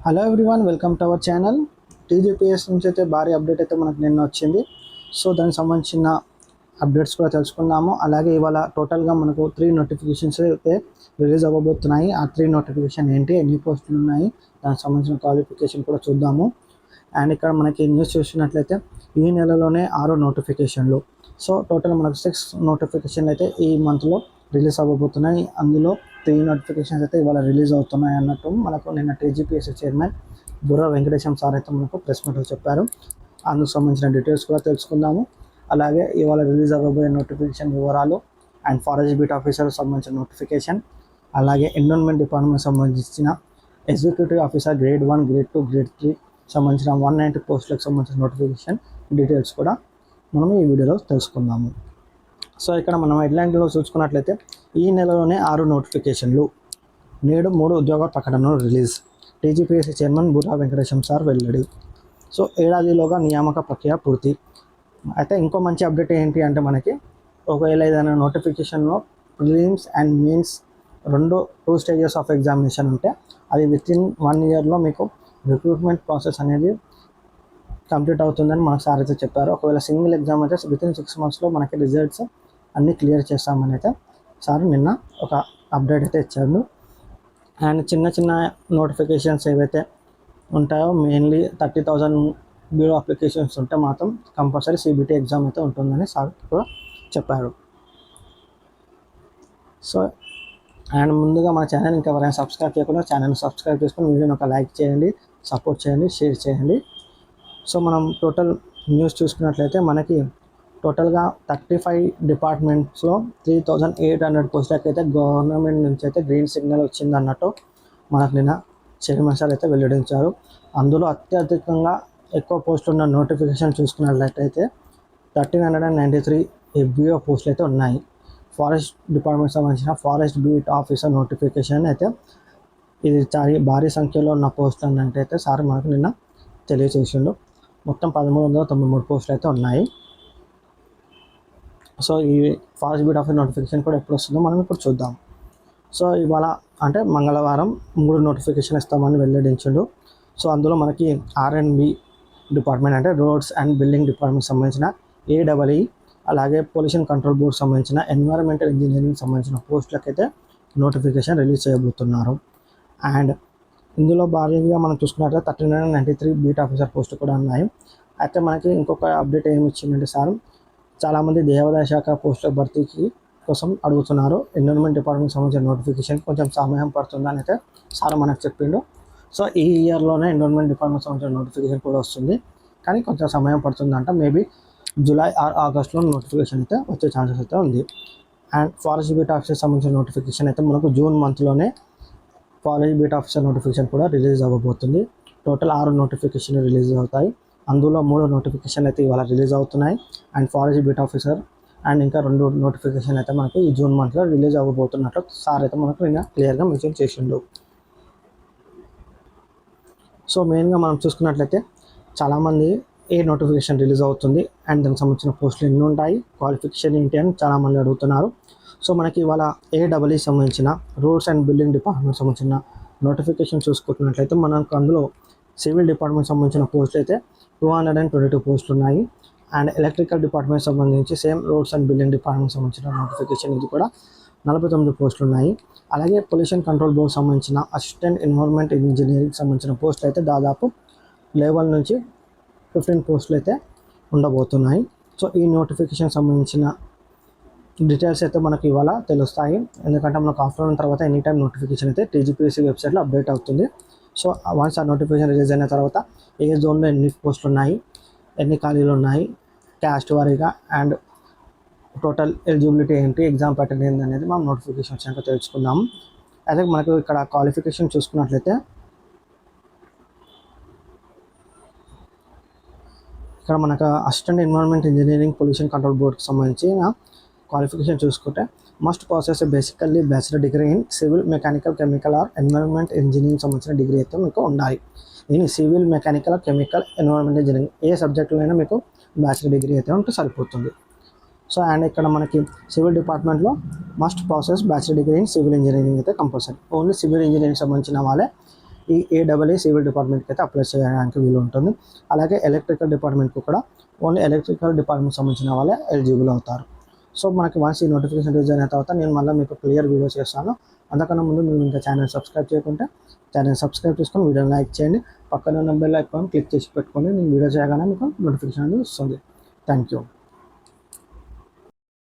Hello everyone, welcome to our channel. TGPS నుంచి అయితే భారీ అప్డేట్ అయితే మనకు నిన్న వచ్చింది. సో దానికి సంబంధించిన అప్డేట్స్ కూడా తెలుసుకుందాము. అలాగే ఇవాళ టోటల్గా మనకు 3 నోటిఫికేషన్స్ అయితే రిలీజ్ అవ్వబోతున్నాయి. ఆ 3 నోటిఫికేషన్ ఏంటి, ఎన్ని పోస్టులు ఉన్నాయి, దానికి సంబంధించిన క్వాలిఫికేషన్ కూడా చూద్దాము. అండ్ ఇక్కడ మనకి న్యూస్ చూసినట్లయితే ఈ నెలలోనే 6 నోటిఫికేషన్లు. సో టోటల్ మనకు 6 నోటిఫికేషన్లు అయితే ఈ మంత్లో రిలీజ్ అవ్వబోతున్నాయి. అందులో 3 నోటిఫికేషన్స్ అయితే ఇవాళ రిలీజ్ అవుతున్నాయి అన్నట్టు మనకు నిన్న TGPS chairman Burra Venkatesham sir అయితే మనకు ప్రెస్ మీట్లో చెప్పారు. అందుకు సంబంధించిన డీటెయిల్స్ కూడా తెలుసుకుందాము. అలాగే ఇవాళ రిలీజ్ అవ్వబోయే నోటిఫికేషన్ వివరాలు అండ్ ఫారెస్ట్ బీట్ ఆఫీసర్ సంబంధించిన నోటిఫికేషన్, అలాగే ఎన్విరాన్మెంట్ డిపార్ట్మెంట్ సంబంధించిన executive officer grade 1, grade 2, grade 3 సంబంధించిన 190 పోస్టులకు సంబంధించిన నోటిఫికేషన్ డీటెయిల్స్ కూడా మనం ఈ వీడియోలో తెలుసుకుందాము. సో ఇక్కడ మనం హెడ్లైన్లో చూసుకున్నట్లయితే ఈ నెలలోనే 6 నోటిఫికేషన్లు, నేడు 3 ఉద్యోగ ప్రకటనలు release, TGPSC chairman Burra Venkatesham sir వెల్లడి. సో ఏడాదిలోగా నియామక ప్రక్రియ పూర్తి. అయితే ఇంకో మంచి అప్డేట్ ఏంటి అంటే మనకి ఒకవేళ ఏదైనా నోటిఫికేషన్లో prelims and mains 2 stages of examination ఉంటే అది వితిన్ 1 ఇయర్లో మీకు రిక్రూట్మెంట్ ప్రాసెస్ అనేది కంప్లీట్ అవుతుందని మనకు సార్ అయితే చెప్పారు. ఒకవేళ సింగిల్ ఎగ్జామ్ అయితే వితిన్ 6 మంత్స్లో మనకి రిజల్ట్స్ అన్నీ క్లియర్ చేస్తామని అయితే సార్ నిన్న ఒక అప్డేట్ అయితే ఇచ్చాడు. అండ్ చిన్న చిన్న నోటిఫికేషన్స్ ఏవైతే ఉంటాయో మెయిన్లీ 30,000 బ్యూరో అప్లికేషన్స్ ఉంటే మాత్రం కంపల్సరీ సిబిటీ ఎగ్జామ్ అయితే ఉంటుందని సార్ కూడా చెప్పారు. సో అండ్ ముందుగా మన ఛానల్ ఇంకా ఎవరైనా సబ్స్క్రైబ్ చేయకుండా ఛానల్ని సబ్స్క్రైబ్ చేసుకొని వీడియోని ఒక లైక్ చేయండి, సపోర్ట్ చేయండి, షేర్ చేయండి. సో మనం టోటల్ న్యూస్ చూసుకున్నట్లయితే మనకి టోటల్గా 35 డిపార్ట్మెంట్స్లో 3,800 పోస్టులకు అయితే గవర్నమెంట్ నుంచి అయితే గ్రీన్ సిగ్నల్ వచ్చింది అన్నట్టు మనకు నిన్న చైర్మన్ సార్ అయితే వెల్లడించారు. అందులో అత్యధికంగా ఎక్కువ పోస్టులు ఉన్న నోటిఫికేషన్ చూసుకున్నట్లయితే 1,393 ఎఫ్బిఓ పోస్టులు అయితే ఉన్నాయి. ఫారెస్ట్ డిపార్ట్మెంట్ సంబంధించిన ఫారెస్ట్ బీట్ ఆఫీసర్ నోటిఫికేషన్ అయితే ఇది భారీ సంఖ్యలో ఉన్న పోస్టులు అంటే అయితే సార్ మనకు నిన్న తెలియజేసిండు. మొత్తం 1,393 పోస్టులు అయితే ఉన్నాయి. సో ఈ ఫారెస్ట్ బీట్ ఆఫీసర్ నోటిఫికేషన్ కూడా ఎప్పుడు వస్తుందో మనం ఇప్పుడు చూద్దాం. సో ఇవాళ అంటే మంగళవారం 3 నోటిఫికేషన్ ఇస్తామని వెల్లడించిండు. సో అందులో మనకి R&B డిపార్ట్మెంట్ అంటే రోడ్స్ అండ్ బిల్డింగ్ డిపార్ట్మెంట్ సంబంధించిన AEE, అలాగే పొల్యూషన్ కంట్రోల్ బోర్డ్ సంబంధించిన ఎన్విరాన్మెంటల్ ఇంజనీరింగ్ సంబంధించిన పోస్టులకు అయితే నోటిఫికేషన్ రిలీజ్ చేయబోతున్నారు. అండ్ ఇందులో భారీగా మనం చూసుకున్నట్లయితే 1,393 బీట్ ఆఫీసర్ పోస్టులు కూడా ఉన్నాయి. అయితే మనకి ఇంకొక అప్డేట్ ఏమి ఇచ్చిందంటే సార్, చాలామంది దేవాదాయ శాఖ పోస్టుల భర్తీకి కోసం అడుగుతున్నారు. ఎన్విరాన్మెంట్ డిపార్ట్మెంట్ సంబంధించిన నోటిఫికేషన్ కొంచెం సమయం పడుతుందని అయితే సార్ మనకు చెప్పిండు. సో ఈ ఇయర్లోనే ఎన్విరాన్మెంట్ డిపార్ట్మెంట్ సంబంధించిన నోటిఫికేషన్ కూడా వస్తుంది, కానీ కొంచెం సమయం పడుతుందంట. మేబీ జూలై ఆర్ ఆగస్ట్లో నోటిఫికేషన్ అయితే వచ్చే ఛాన్సెస్ అయితే ఉంది. అండ్ ఫారెస్ట్ బీట్ ఆఫీసర్ సంబంధించిన నోటిఫికేషన్ అయితే మనకు జూన్ మంత్లోనే ఫారెస్ట్ బీట్ ఆఫీసర్ నోటిఫికేషన్ కూడా రిలీజ్ అవ్వబోతుంది. టోటల్ 6 నోటిఫికేషన్లు రిలీజ్ అవుతాయి. అందులో 3 నోటిఫికేషన్లు అయితే ఇవాళ రిలీజ్ అవుతున్నాయి. And forest beat officer and ఇంకా 2 నోటిఫికేషన్ అయితే మనకు ఈ జూన్ మంత్లో రిలీజ్ అవ్వబోతున్నట్లు సార్ అయితే మనకు నిన్న క్లియర్గా మెన్షన్ చేసిండు. సో మెయిన్గా మనం చూసుకున్నట్లయితే చాలామంది ఏ నోటిఫికేషన్ రిలీజ్ అవుతుంది అండ్ దానికి సంబంధించిన పోస్టులు ఎన్ని ఉంటాయి, క్వాలిఫికేషన్ ఏంటి అని చాలామంది అడుగుతున్నారు. సో మనకి ఇవాళ AEE సంబంధించిన రోడ్స్ అండ్ బిల్డింగ్ డిపార్ట్మెంట్ సంబంధించిన నోటిఫికేషన్ చూసుకుంటున్నట్లయితే మనకు అందులో సివిల్ డిపార్ట్మెంట్ సంబంధించిన పోస్టులు అయితే 222 పోస్టులు ఉన్నాయి. అండ్ ఎలక్ట్రికల్ డిపార్ట్మెంట్ సంబంధించి same roads and building department సంబంధించిన నోటిఫికేషన్ ఇది కూడా 49 పోస్టులు ఉన్నాయి. అలాగే పొల్యూషన్ కంట్రోల్ బోర్డ్ సంబంధించిన అసిస్టెంట్ ఎన్విరాన్మెంట్ ఇంజనీరింగ్ సంబంధించిన పోస్టులు అయితే దాదాపు 11 నుంచి 15 పోస్టులు అయితే ఉండబోతున్నాయి. సో ఈ నోటిఫికేషన్ సంబంధించిన డీటెయిల్స్ అయితే మనకు ఇవాళ తెలుస్తాయి, ఎందుకంటే మనకు ఆఫ్టర్నూన్ తర్వాత ఎనీ టైం నోటిఫికేషన్ అయితే టీజీపీఎస్సీ వెబ్సైట్లో అప్డేట్ అవుతుంది. సో వన్స్ ఆ నోటిఫికేషన్ రిలీజ్ అయిన తర్వాత ఏ జోన్లో ఎన్ని పోస్టులు ఉన్నాయి, ఎన్ని ఖాళీలు ఉన్నాయి, క్యాస్ట్ వారీగా అండ్ టోటల్ ఎలిజిబిలిటీ ఏంటి, ఎగ్జామ్ ప్యాటర్న్ ఏంటి అనేది మనం నోటిఫికేషన్ వచ్చాక తెలుసుకుందాం. అయితే మనకు ఇక్కడ క్వాలిఫికేషన్ చూసుకున్నట్లయితే ఇక్కడ మనకు assistant environment engineering pollution control బోర్డ్కి సంబంధించిన క్వాలిఫికేషన్ చూసుకుంటే must process basically bachelor degree in civil mechanical chemical or environment engineering సంబంధించిన డిగ్రీ అయితే మీకు ఉండాలి. In civil mechanical chemical environment engineering ఏ సబ్జెక్టులో అయినా మీకు బ్యాచిలర్ డిగ్రీ అయితే ఉంటే సరిపోతుంది. సో అండ్ ఇక్కడ మనకి సివిల్ డిపార్ట్మెంట్లో must process bachelor degree in civil engineering అయితే కంపల్సరీ. ఓన్లీ సివిల్ ఇంజనీరింగ్ సంబంధించిన వాళ్ళే ఈ ఏఏఏ సివిల్ డిపార్ట్మెంట్కి అయితే అప్లై చేయడానికి వీలు ఉంటుంది. అలాగే ఎలక్ట్రికల్ డిపార్ట్మెంట్కి కూడా ఓన్లీ ఎలక్ట్రికల్ డిపార్ట్మెంట్ సంబంధించిన వాళ్ళే ఎలిజిబుల్ అవుతారు. సో మనకి వన్స్ ఈ నోటిఫికేషన్ రిలీజ్ అయిన తర్వాత నేను మళ్ళీ మీకు క్లియర్ వీడియో చేస్తాను. అంతకన్నా ముందు మీరు ఇంకా ఛానల్ సబ్స్క్రైబ్ చేయకుంటే ఛానల్ సబ్స్క్రైబ్ చేసుకొని వీడియోని లైక్ చేయండి. పక్కన ఉన్న బెల్ ఐకాన్ క్లిక్ చేసి పెట్టుకొని నేను వీడియో చేయగానే మీకు నోటిఫికేషన్ అనేది వస్తుంది. Thank you.